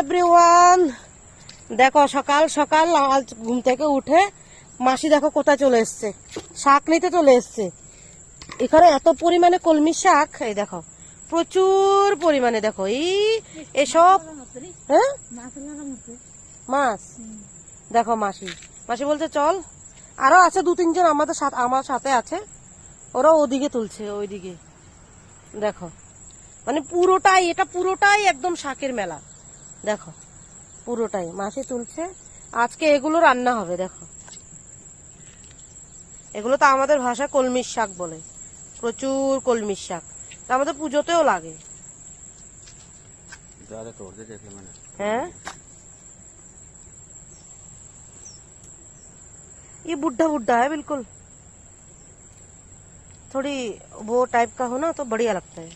Everyone, দেখো সকাল সকাল আজ ঘুম থেকে উঠে মাসি দেখো কোথায় চলে এসছে, শাক নিতে চলে এসছে। এখানে এত পরিমাণে কলমি শাক, এই দেখো প্রচুর পরিমাণে, দেখো এই এসব হ্যাঁ মাছ। দেখো মাসি মাসি বলছে চল, আরো আছে 2-3 জন আমাদের সাথে, আমার সাথে আছে, ওরা ওদিকে তুলছে, ওইদিকে দেখো। মানে পুরোটাই, এটা পুরোটাই একদম শাকের মেলা, দেখো পুরোটাই মাসি তুলছে। আজকে এগুলো রান্না হবে, দেখো এগুলো তো আমাদের ভাষায় কলমির শাক বলে, প্রচুর কলমির শাক, তা আমাদের পুজোতেও লাগে। হ্যাঁ ये बुढ़ा बुढ़ा है बिल्कुल, थोड़ी वो टाइप का हो ना तो बढ़िया लगता है।